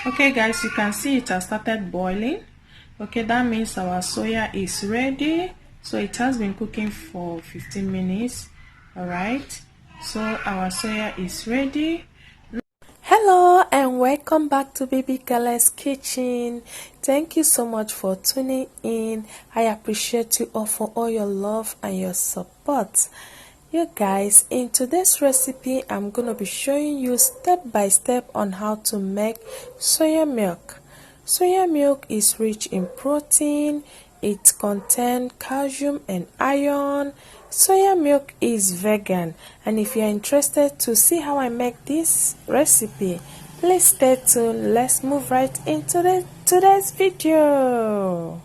Okay guys, you can see it has started boiling. Okay, that means our soya is ready. So it has been cooking for 15 minutes. All right, so our soya is ready. Hello and welcome back to Baby Gala's Kitchen. Thank you so much for tuning in. I appreciate you all for all your love and your support. You guys, in today's recipe I'm gonna be showing you step by step on how to make soya milk. Soya milk is rich in protein. It contains calcium and iron. Soya milk is vegan, and if you're interested to see how I make this recipe, please stay tuned. Let's move right into today's video.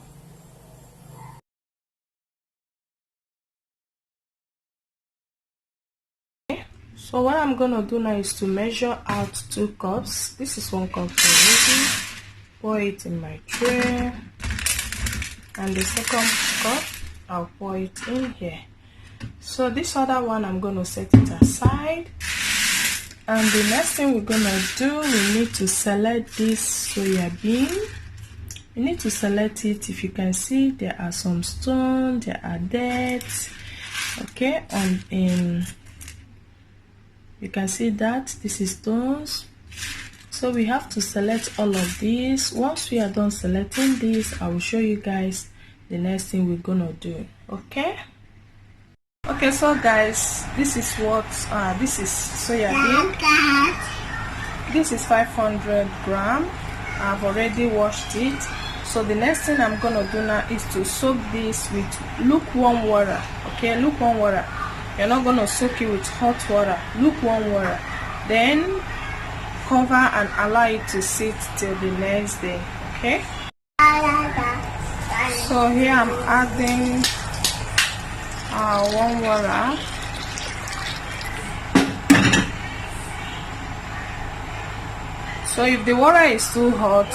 So what I'm gonna do now is to measure out 2 cups. This is 1 cup already. Pour it in my tray, and the second cup I'll pour it in here. So this other one I'm gonna set it aside, and the next thing we're gonna do, we need to select this soya bean. You need to select it. If you can see, there are some stones, there are dirt. Okay, you can see that this is stones. So we have to select all of these. Once we are done selecting this, I will show you guys the next thing we're gonna do. Okay, so guys, this is what this is soya bean. This is 500 gram. I've already washed it. So the next thing I'm gonna do now is to soak this with lukewarm water. Okay, lukewarm water. You're not gonna soak it with hot water, lukewarm water. Then cover and allow it to sit till the next day. Okay, so here I'm adding warm water. So if the water is too hot,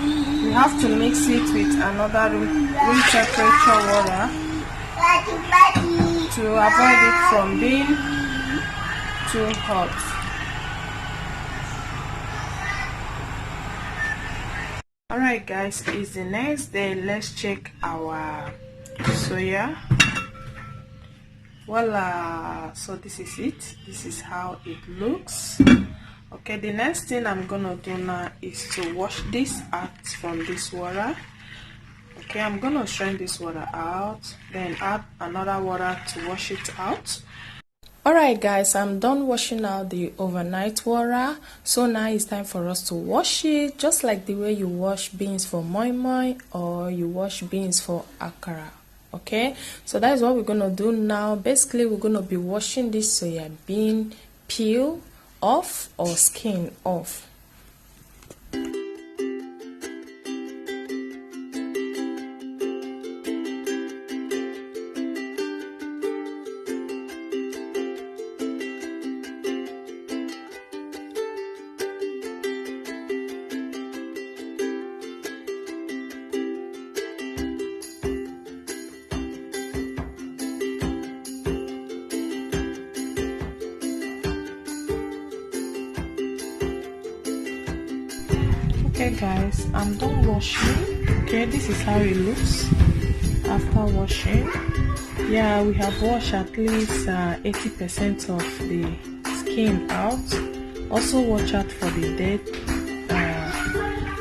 you have to mix it with another room temperature water to avoid it from being too hot. Alright guys, it's the next day. Let's check our soya. Voila, so this is it. This is how it looks. Okay, the next thing I'm gonna do now is to wash this out from this water. Okay, I'm gonna strain this water out, then add another water to wash it out. Alright guys, I'm done washing out the overnight water. So now it's time for us to wash it, just like the way you wash beans for moi moi or you wash beans for akara. Okay, so that is what we're gonna do now. Basically, we're gonna be washing this soya bean peel off or skin off. Okay guys, I'm done washing. Okay, this is how it looks after washing. Yeah, we have washed at least 80% of the skin out. Also watch out for the dead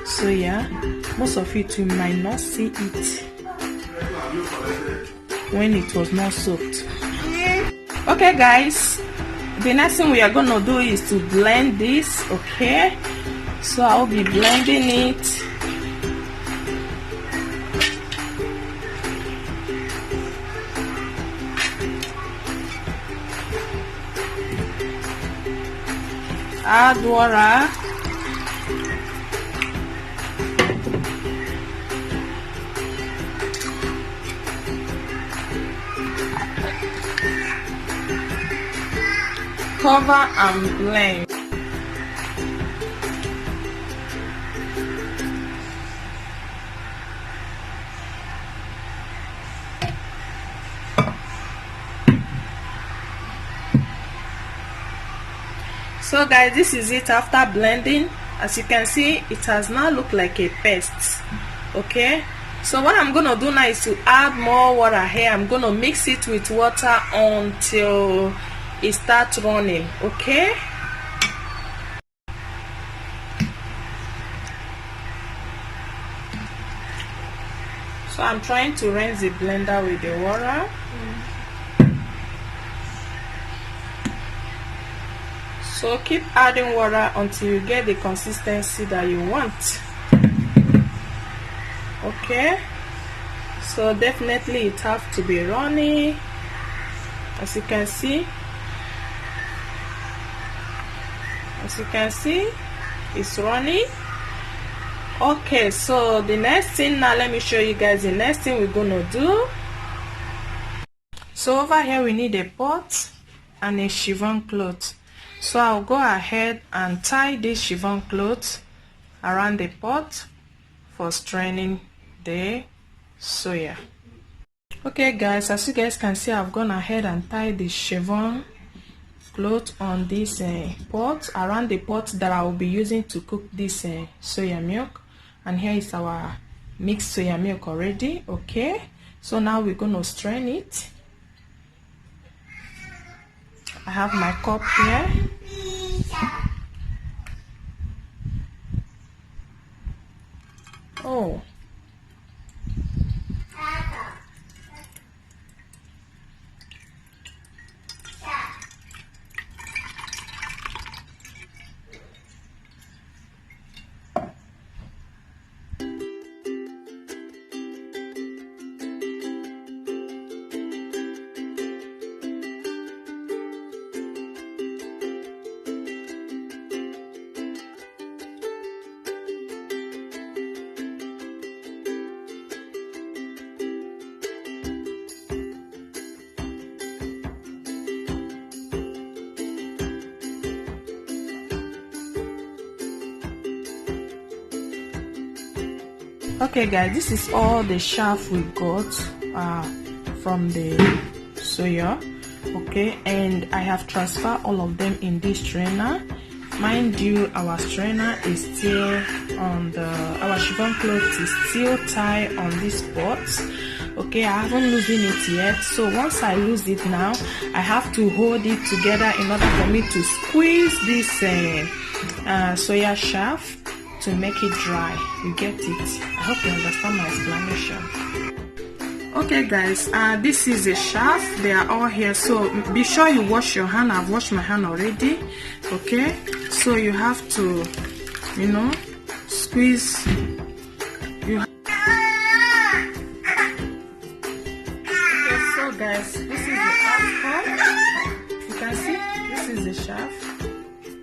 soya. Most of it you might not see it when it was not soaked. Okay guys, the next thing we are gonna do is to blend this. Okay, so I'll be blending it. Add water. Cover and blend. So guys, this is it after blending. As you can see, it has now looked like a paste. Okay, so what I'm gonna do now is to add more water here. I'm gonna mix it with water until it starts running. Okay, so I'm trying to rinse the blender with the water. So keep adding water until you get the consistency that you want. Okay, so definitely it has to be runny. As you can see, it's runny. Okay, so the next thing now, let me show you guys the next thing we're gonna do. So over here we need a pot and a chiffon cloth. So I'll go ahead and tie this chiffon cloth around the pot for straining the soya. Okay guys, as you guys can see, I've gone ahead and tied the chiffon cloth on this pot, around the pot that I will be using to cook this soya milk. And here is our mixed soya milk already. Okay, so now we're going to strain it. I have my cup here. Oh, okay guys, this is all the chaff we got from the soya. Okay, and I have transferred all of them in this strainer. Mind you, our strainer is still on our chiffon cloth is still tied on this pot. Okay, I haven't loosened it yet, so once I lose it now, I have to hold it together in order for me to squeeze this soya chaff to make it dry. You get it? I hope you understand my explanation. Okay guys, this is a chaff. They are all here, so be sure you wash your hand. I've washed my hand already. Okay, so you have to, you know, squeeze. Okay, so guys, this is the outcome. You can see this is the chaff.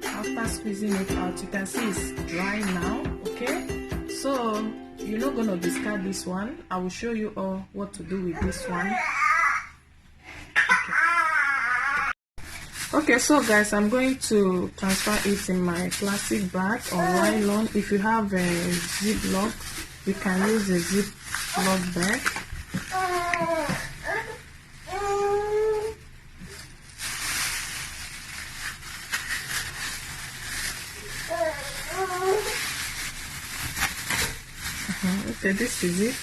After squeezing it out, you can see it's dry now. Okay, so you're not gonna discard this one. I will show you all what to do with this one. Okay, so guys, I'm going to transfer it in my plastic bag or nylon. If you have a ziplock, you can use a ziplock bag. Okay, this is it.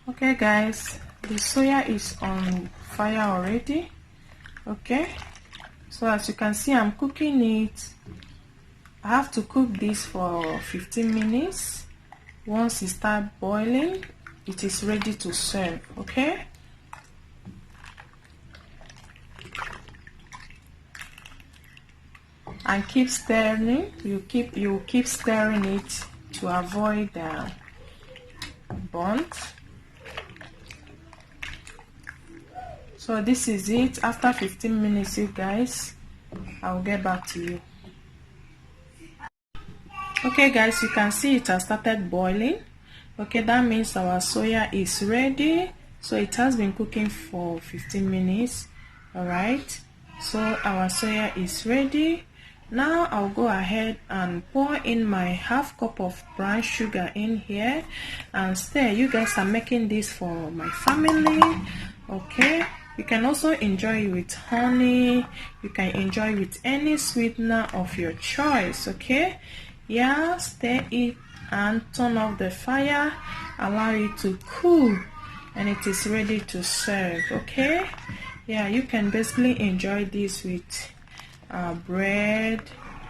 Okay guys, the soya is on fire already. Okay, so as you can see, I'm cooking it. I have to cook this for 15 minutes. Once it starts boiling, it is ready to serve. Okay, and keep stirring. You keep stirring it to avoid burnt. So this is it. After 15 minutes, you guys, I'll get back to you. Okay guys, you can see it has started boiling. Okay, that means our soya is ready. So it has been cooking for 15 minutes. All right, so our soya is ready. Now I'll go ahead and pour in my half cup of brown sugar in here and stir. You guys are making this for my family. Okay, You can also enjoy it with honey. You can enjoy it with any sweetener of your choice. Okay, yeah, stir it and turn off the fire, allow it to cool, and it is ready to serve. Okay, yeah, you can basically enjoy this with bread,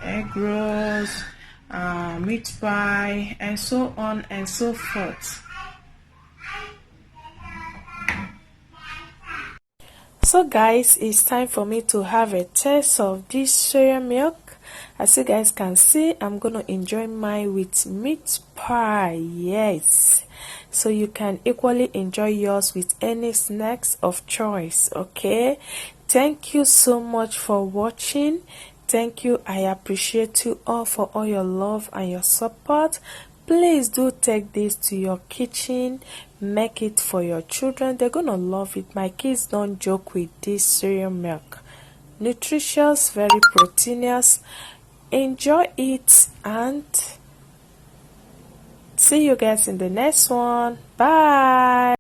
egg rolls, meat pie, and so on and so forth. So guys, it's time for me to have a taste of this soya milk. As you guys can see, I'm gonna enjoy mine with meat pie. Yes, so you can equally enjoy yours with any snacks of choice. Okay, thank you so much for watching. Thank you. I appreciate you all for all your love and your support. Please do take this to your kitchen, make it for your children. They're gonna love it. My kids don't joke with this cereal milk. Nutritious, very proteinous. Enjoy it and see you guys in the next one. Bye.